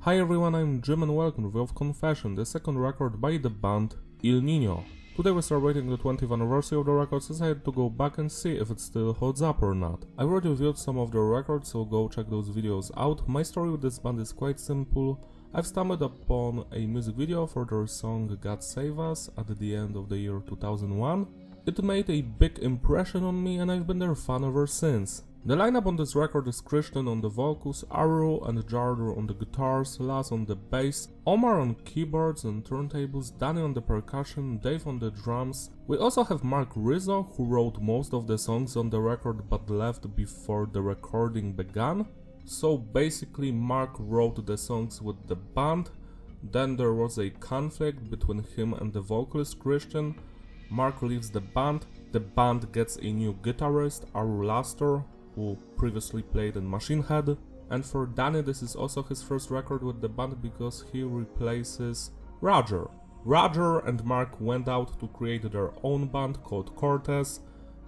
Hi everyone, I'm Jim and welcome to Video of Confession, the second record by the band Ill Niño. Today we're celebrating the 20th anniversary of the record, so I had to go back and see if it still holds up or not. I already reviewed some of the records, so go check those videos out. My story with this band is quite simple. I've stumbled upon a music video for their song God Save Us at the end of the year 2001. It made a big impression on me and I've been their fan ever since. The lineup on this record is Christian on the vocals, Aru and Jarder on the guitars, Laz on the bass, Omar on keyboards and turntables, Danny on the percussion, Dave on the drums. We also have Mark Rizzo, who wrote most of the songs on the record but left before the recording began. So basically Mark wrote the songs with the band, then there was a conflict between him and the vocalist Christian. Mark leaves the band gets a new guitarist, Aru Laster, who previously played in Machine Head, and for Danny this is also his first record with the band because he replaces Roger. Roger and Mark went out to create their own band called Cortez,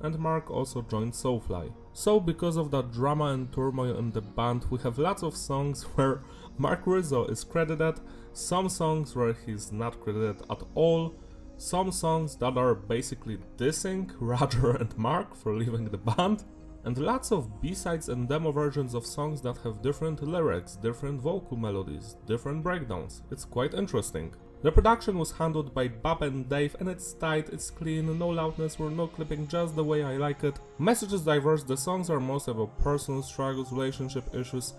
and Mark also joined Soulfly. So because of that drama and turmoil in the band, we have lots of songs where Mark Rizzo is credited, some songs where he's not credited at all, some songs that are basically dissing Roger and Mark for leaving the band, and lots of B-sides and demo versions of songs that have different lyrics, different vocal melodies, different breakdowns. It's quite interesting. The production was handled by Bob and Dave and it's tight, it's clean, no loudness or no clipping, just the way I like it. Message is diverse, the songs are mostly about personal struggles, relationship issues,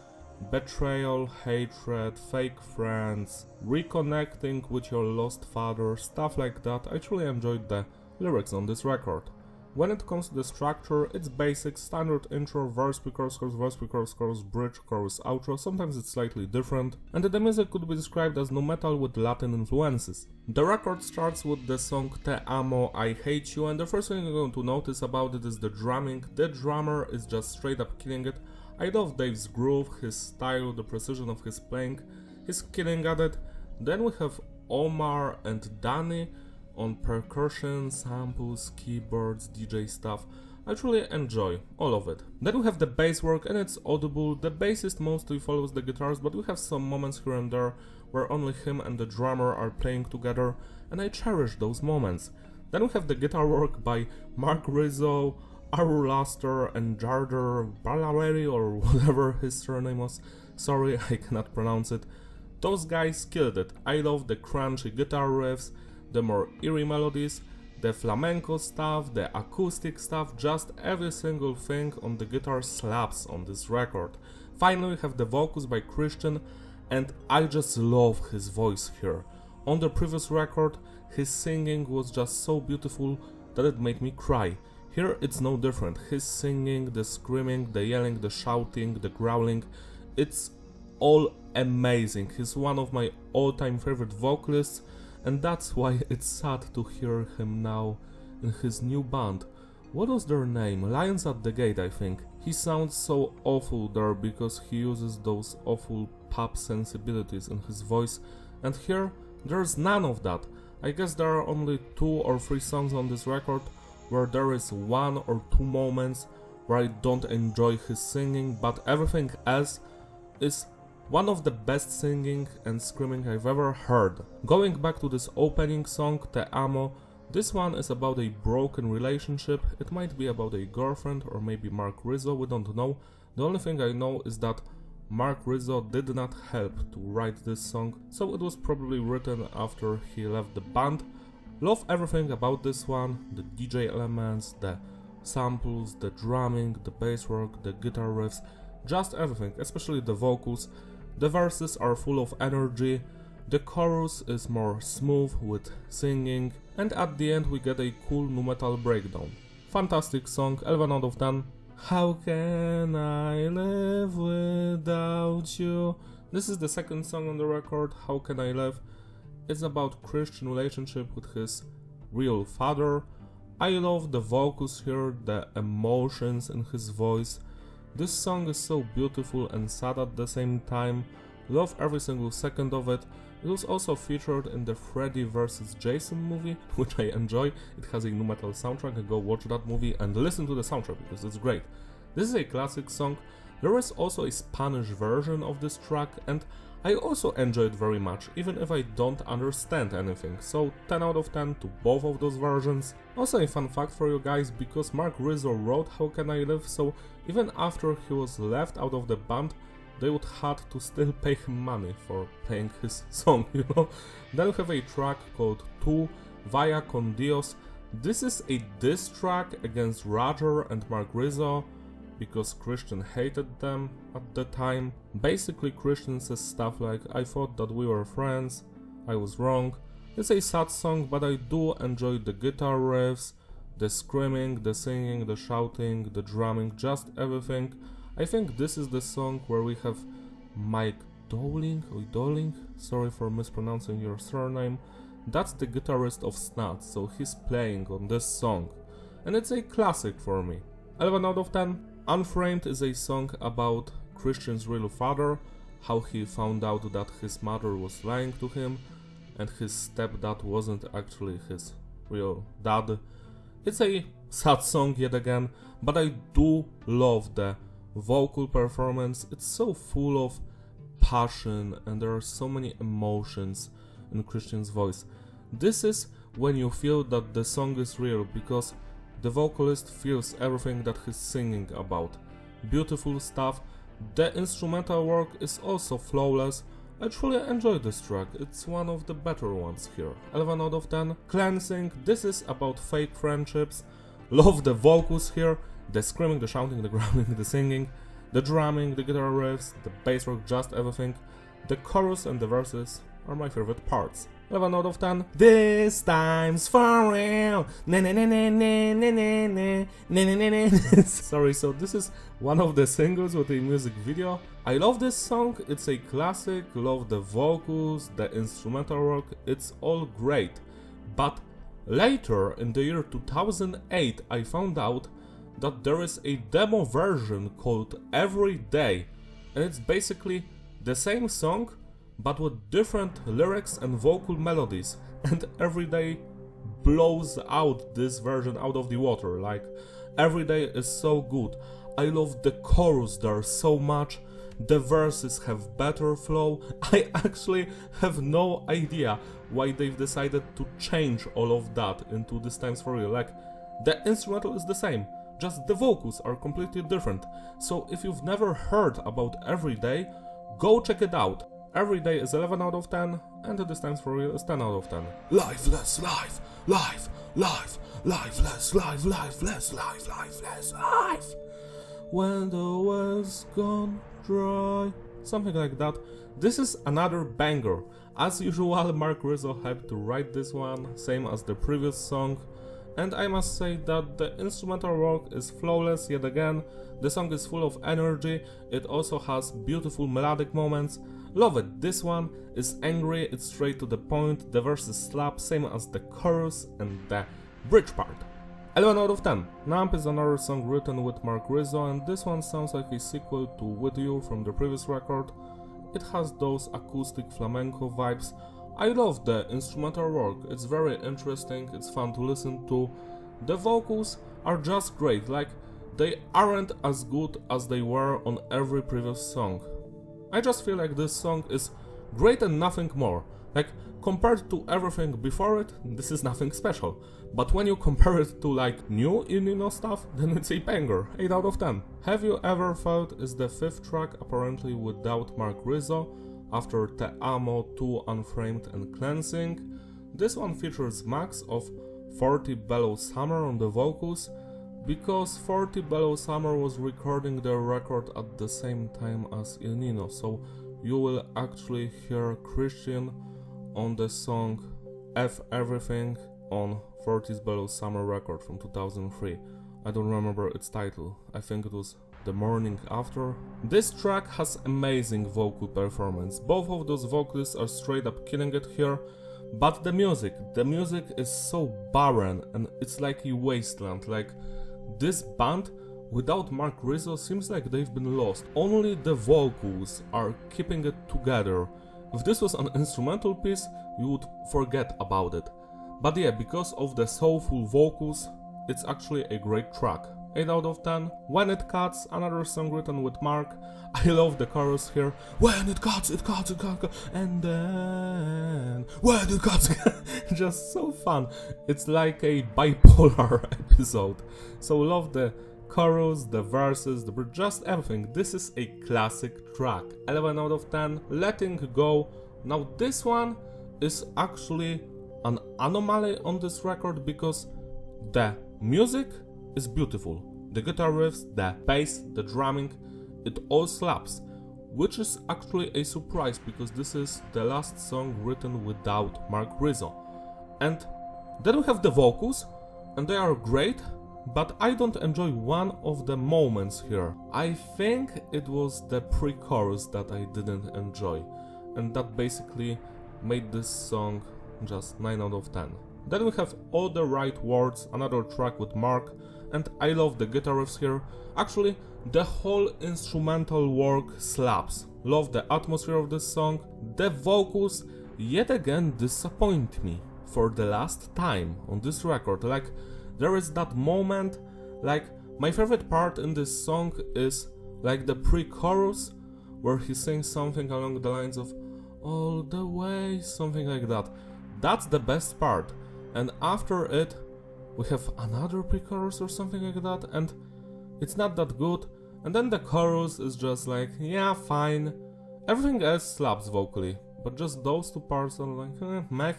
betrayal, hatred, fake friends, reconnecting with your lost father, stuff like that. I truly enjoyed the lyrics on this record. When it comes to the structure, it's basic, standard intro, verse, pre-chorus, chorus, verse, pre-chorus, chorus, bridge, chorus, outro. Sometimes it's slightly different, and the music could be described as nu metal with Latin influences. The record starts with the song Te Amo, I Hate You, and the first thing you're going to notice about it is the drumming. The drummer is just straight up killing it. I love Dave's groove, his style, the precision of his playing, he's killing at it. Then we have Omar and Danny on percussion, samples, keyboards, DJ stuff. I truly enjoy all of it. Then we have the bass work and it's audible. The bassist mostly follows the guitars, but we have some moments here and there where only him and the drummer are playing together, and I cherish those moments. Then we have the guitar work by Mark Rizzo, Aru Laster and Jarder Balaveri or whatever his surname was. Sorry, I cannot pronounce it. Those guys killed it. I love the crunchy guitar riffs, the more eerie melodies, the flamenco stuff, the acoustic stuff, just every single thing on the guitar slaps on this record. Finally we have the vocals by Christian, and I just love his voice here. On the previous record his singing was just so beautiful that it made me cry. Here it's no different. His singing, the screaming, the yelling, the shouting, the growling, it's all amazing. He's one of my all-time favorite vocalists, and that's why it's sad to hear him now in his new band. What was their name? Lions at the Gate, I think. He sounds so awful there because he uses those awful pop sensibilities in his voice, and here there's none of that. I guess there are only 2 or 3 songs on this record where there is 1 or 2 moments where I don't enjoy his singing, but everything else is one of the best singing and screaming I've ever heard. Going back to this opening song, Te Amo, this one is about a broken relationship. It might be about a girlfriend or maybe Mark Rizzo, we don't know. The only thing I know is that Mark Rizzo did not help to write this song, so it was probably written after he left the band. Love everything about this one, the DJ elements, the samples, the drumming, the bass work, the guitar riffs, just everything, especially the vocals. The verses are full of energy, the chorus is more smooth with singing, and at the end we get a cool nu metal breakdown. Fantastic song, 11 out of 10. How can I live without you? This is the second song on the record, How Can I Live. It's about Christian relationship with his real father. I love the vocals here, the emotions in his voice. This song is so beautiful and sad at the same time. Love every single second of it. It was also featured in the Freddy vs. Jason movie, which I enjoy. It has a nu metal soundtrack, go watch that movie and listen to the soundtrack because it's great. This is a classic song. There is also a Spanish version of this track, and I also enjoy it very much, even if I don't understand anything, so 10 out of 10 to both of those versions. Also a fun fact for you guys, because Mark Rizzo wrote How Can I Live, so even after he was left out of the band, they would have to still pay him money for playing his song, you know? Then we have a track called Tu Vaya Con Dios. This is a diss track against Roger and Mark Rizzo, because Christian hated them at the time. Basically Christian says stuff like, I thought that we were friends, I was wrong. It's a sad song, but I do enjoy the guitar riffs, the screaming, the singing, the shouting, the drumming, just everything. I think this is the song where we have Mike Dowling, sorry for mispronouncing your surname. That's the guitarist of Snuts, so he's playing on this song. And it's a classic for me. 11 out of 10. Unframed is a song about Christian's real father, how he found out that his mother was lying to him, and his stepdad wasn't actually his real dad. It's a sad song yet again, but I do love the vocal performance. It's so full of passion and there are so many emotions in Christian's voice. This is when you feel that the song is real, because the vocalist feels everything that he's singing about. Beautiful stuff. The instrumental work is also flawless. I truly enjoy this track, it's one of the better ones here. 11 out of 10. Cleansing, this is about fake friendships. Love the vocals here, the screaming, the shouting, the growling, the singing, the drumming, the guitar riffs, the bass work, just everything. The chorus and the verses are my favorite parts. 11 out of 10. This time's for real. Sorry, so this is one of the singles with a music video. I love this song, it's a classic, love the vocals, the instrumental work, it's all great. But later, in the year 2008, I found out that there is a demo version called Every Day, and it's basically the same song, but with different lyrics and vocal melodies, and Every Day blows out this version out of the water. Like, Every Day is so good. I love the chorus there so much, the verses have better flow. I actually have no idea why they've decided to change all of that into This Time's For Real. Like, the instrumental is the same, just the vocals are completely different. So if you've never heard about Every Day, go check it out. Every Day is 11 out of 10, and This Time's For Real is 10 out of 10. Lifeless, life, life, life, lifeless, life, lifeless, life, lifeless, life. When the well's gone dry. Something like that. This is another banger. As usual, Mark Rizzo had to write this one, same as the previous song. And I must say that the instrumental work is flawless yet again. The song is full of energy, it also has beautiful melodic moments. Love it, this one is angry, it's straight to the point, the verses slap, same as the chorus and the bridge part. 11 out of 10. Nump is another song written with Mark Rizzo, and this one sounds like a sequel to With You from the previous record. It has those acoustic flamenco vibes. I love the instrumental work, it's very interesting, it's fun to listen to. The vocals are just great, like, they aren't as good as they were on every previous song. I just feel like this song is great and nothing more. Like, compared to everything before it, this is nothing special. But when you compare it to like new Ill Niño stuff, then it's a banger, 8 out of 10. Have You Ever Felt is the 5th track apparently without Mark Rizzo, after Te Amo, 2, Unframed and Cleansing. This one features Max of 40 Below Summer on the vocals, because 40 Below Summer was recording their record at the same time as Ill Niño, so you will actually hear Christian on the song F Everything on 40 Below Summer record from 2003. I don't remember its title, I think it was The Morning After. This track has amazing vocal performance, both of those vocalists are straight up killing it here, but the music is so barren and it's like a wasteland. Like, this band without Mark Rizzo seems like they've been lost, only the vocals are keeping it together. If this was an instrumental piece, you would forget about it. But yeah, because of the soulful vocals, it's actually a great track. 8 out of 10. When It Cuts, another song written with Mark. I love the chorus here. When it cuts, and then when it cuts, just so fun. It's like a bipolar episode. So love the chorus, the verses, the bridge, just everything. This is a classic track. 11 out of 10. Letting Go. Now this one is actually an anomaly on this record because the music is beautiful. The guitar riffs, the bass, the drumming, it all slaps, which is actually a surprise because this is the last song written without Mark Rizzo. And then we have the vocals, and they are great, but I don't enjoy one of the moments here. I think it was the pre-chorus that I didn't enjoy, and that basically made this song just 9 out of 10. Then we have All the Right Words, another track with Mark, and I love the guitar riffs here. Actually, the whole instrumental work slaps. Love the atmosphere of this song. The vocals yet again disappoint me for the last time on this record. Like, there is that moment, like, my favorite part in this song is like the pre-chorus where he sings something along the lines of all the way, something like that. That's the best part. And after it, we have another pre-chorus or something like that, and it's not that good. And then the chorus is just like, yeah, fine. Everything else slaps vocally, but just those two parts are like, meh.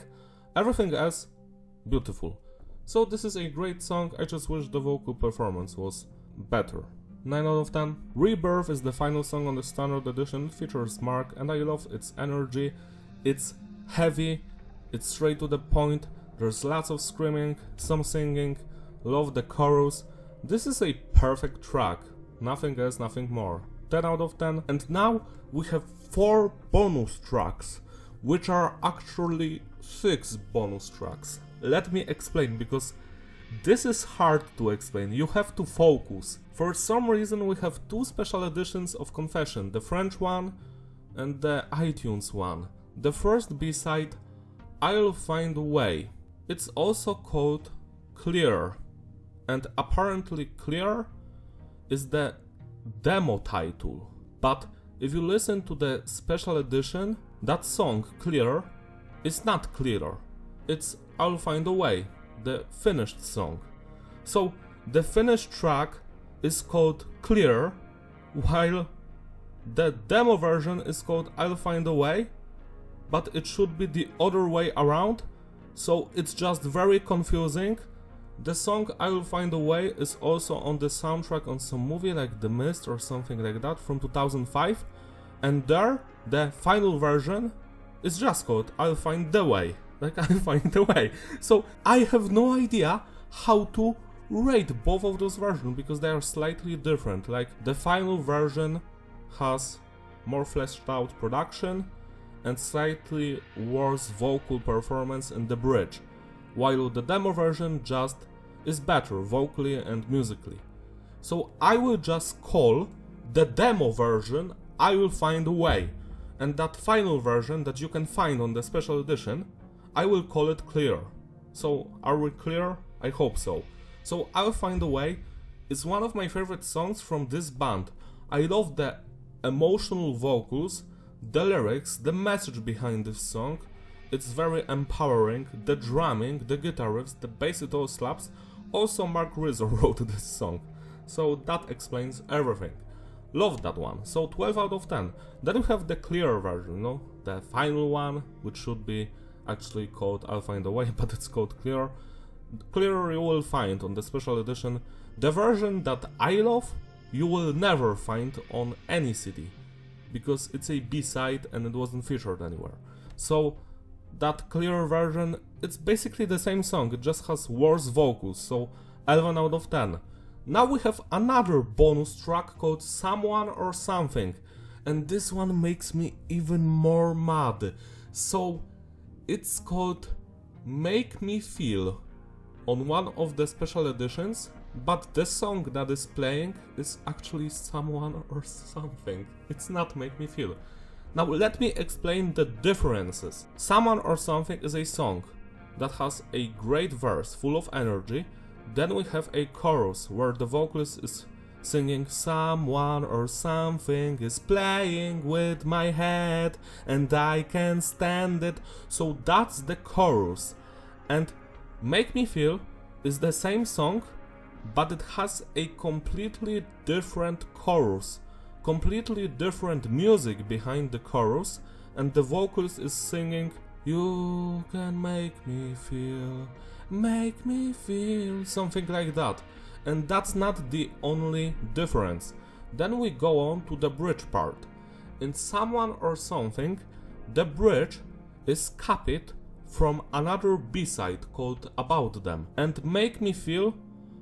Everything else, beautiful. So this is a great song, I just wish the vocal performance was better. 9 out of 10. Rebirth is the final song on the standard edition. It features Mark, and I love its energy. It's heavy, it's straight to the point. There's lots of screaming, some singing, love the chorus. This is a perfect track, nothing else, nothing more. 10 out of 10. And now we have 4 bonus tracks, which are actually 6 bonus tracks. Let me explain, because this is hard to explain, you have to focus. For some reason we have 2 special editions of Confession, the French one and the iTunes one. The first B-side, I'll Find a Way. It's also called Clear, and apparently Clear is the demo title. But if you listen to the special edition, that song, Clear, is not Clear. It's I'll Find a Way, the finished song. So the finished track is called Clear, while the demo version is called I'll Find a Way, but it should be the other way around. So it's just very confusing. The song I Will Find a Way is also on the soundtrack on some movie like The Mist or something like that from 2005. And there, the final version is just called I'll Find the Way. Like, I'll Find the Way. So I have no idea how to rate both of those versions because they are slightly different. Like, the final version has more fleshed out production and slightly worse vocal performance in the bridge, while the demo version just is better vocally and musically. So I will just call the demo version I Will Find a Way, and that final version that you can find on the special edition, I will call it Clear. So are we clear? I hope so. So I'll Find a Way is one of my favorite songs from this band. I love the emotional vocals, the lyrics, the message behind this song. It's very empowering, the drumming, the guitar riffs, the bass, it all slaps. Also Mark Rizzo wrote this song, so that explains everything. Love that one, so 12 out of 10. Then we have the Clear version, you know, the final one, which should be actually called I'll Find a Way, but it's called Clear. Clear you will find on the special edition. The version that I love, you will never find on any CD, because it's a B-side and it wasn't featured anywhere. So that Clear version, it's basically the same song, it just has worse vocals, so 11 out of 10. Now we have another bonus track called Someone or Something, and this one makes me even more mad. So it's called Make Me Feel on one of the special editions, but the song that is playing is actually Someone or Something. It's not Make Me Feel. Now let me explain the differences. Someone or Something is a song that has a great verse full of energy, Then we have a chorus where the vocalist is singing someone or something is playing with my head and I can't stand it. So that's the chorus. And Make Me Feel is the same song, but it has a completely different chorus, completely different music behind the chorus, and the vocalist is singing "You can make me feel," something like that. And that's not the only difference. Then we go on to the bridge part. In Someone or Something, the bridge is copied from another B-side called About Them, and Make Me Feel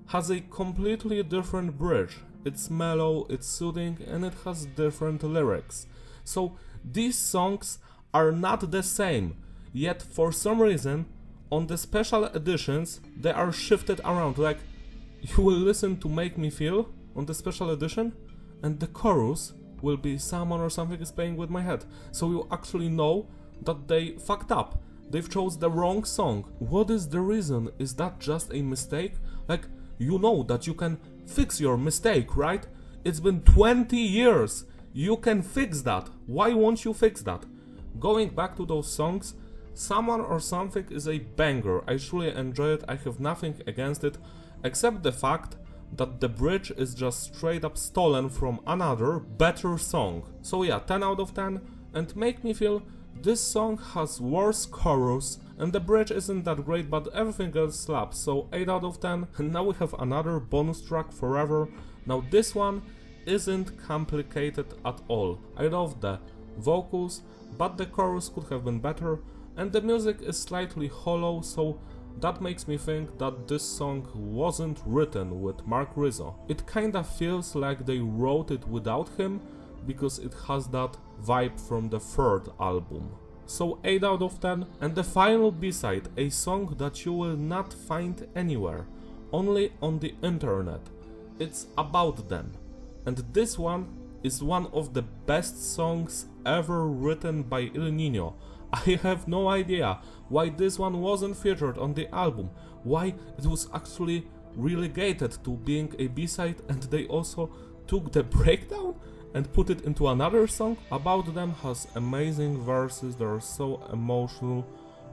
has a completely different bridge. It's mellow, it's soothing, and it has different lyrics. So these songs are not the same, yet for some reason on the special editions they are shifted around. Like, you will listen to Make Me Feel on the special edition and the chorus will be Someone or Something is playing with my head. So you actually know that they fucked up. They've chose the wrong song. What is the reason? Is that just a mistake? Like, you know that you can fix your mistake, right? It's been 20 years. You can fix that. Why won't you fix that? Going back to those songs, Someone or Something is a banger. I truly enjoy it. I have nothing against it, except the fact that the bridge is just straight up stolen from another, better song. So yeah, 10 out of 10. And Make Me Feel, this song has worse chorus and the bridge isn't that great, but everything else slaps, so 8 out of 10. And now we have another bonus track, Forever. Now this one isn't complicated at all. I love the vocals, but the chorus could have been better, and the music is slightly hollow, so that makes me think that this song wasn't written with Mark Rizzo. It kinda feels like they wrote it without him, because it has that vibe from the third album. So 8 out of 10. And the final B-side, a song that you will not find anywhere, only on the internet. It's About Them. And this one is one of the best songs ever written by Ill Niño. I have no idea why this one wasn't featured on the album, why it was actually relegated to being a B-side, and they also took the breakdown and put it into another song. About Them has amazing verses, they're so emotional,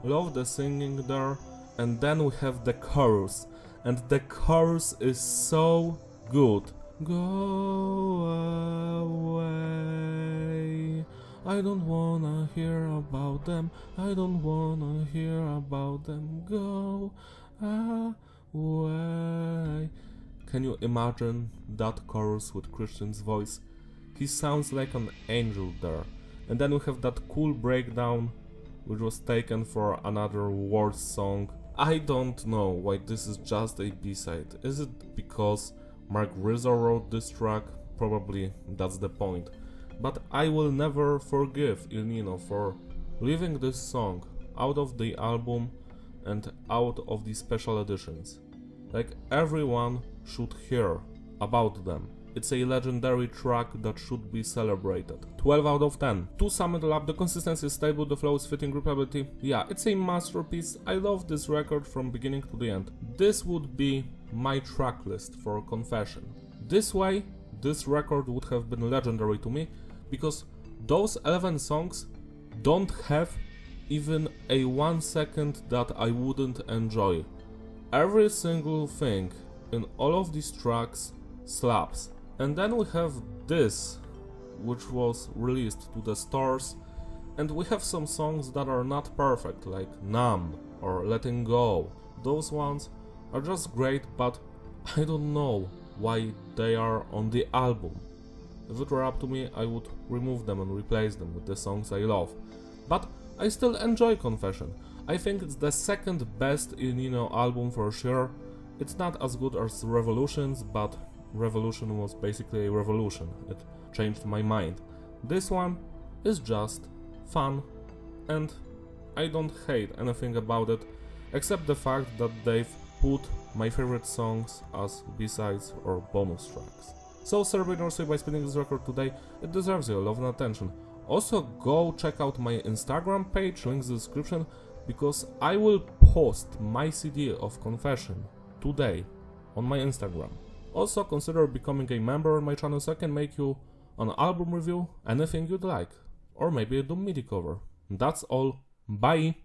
love the singing there. And then we have the chorus, and the chorus is so good. Go away, I don't wanna hear about them, I don't wanna hear about them, go away. Can you imagine that chorus with Christian's voice? He sounds like an angel there. And then we have that cool breakdown, which was taken for another worse song. I don't know why this is just a B-side. Is it because Mark Rizzo wrote this track? Probably that's the point. But I will never forgive Ill Niño for leaving this song out of the album and out of the special editions. Like, everyone should hear About Them. It's a legendary track that should be celebrated. 12 out of 10. To sum it up, the consistency is stable, the flow is fitting, replayability. Yeah, it's a masterpiece. I love this record from beginning to the end. This would be my track list for Confession. This way, this record would have been legendary to me, because those 11 songs don't have even a 1 second that I wouldn't enjoy. Every single thing in all of these tracks slaps. And then we have this, which was released to the stores, and we have some songs that are not perfect, like Numb or Letting Go. Those ones are just great, but I don't know why they are on the album. If it were up to me, I would remove them and replace them with the songs I love. But I still enjoy Confession. I think it's the second best Ill Niño album for sure. It's not as good as Revolutions, but Revolution was basically a revolution. It changed my mind. This one is just fun, and I don't hate anything about it, except the fact that they've put my favorite songs as B-sides or bonus tracks. So celebrate your say by spinning this record today. It deserves your love and attention. Also go check out my Instagram page, links in the description, because I will post my CD of Confession today. on my Instagram. Also consider becoming a member on my channel so I can make you an album review, anything you'd like, or maybe a Doom MIDI cover. That's all, bye!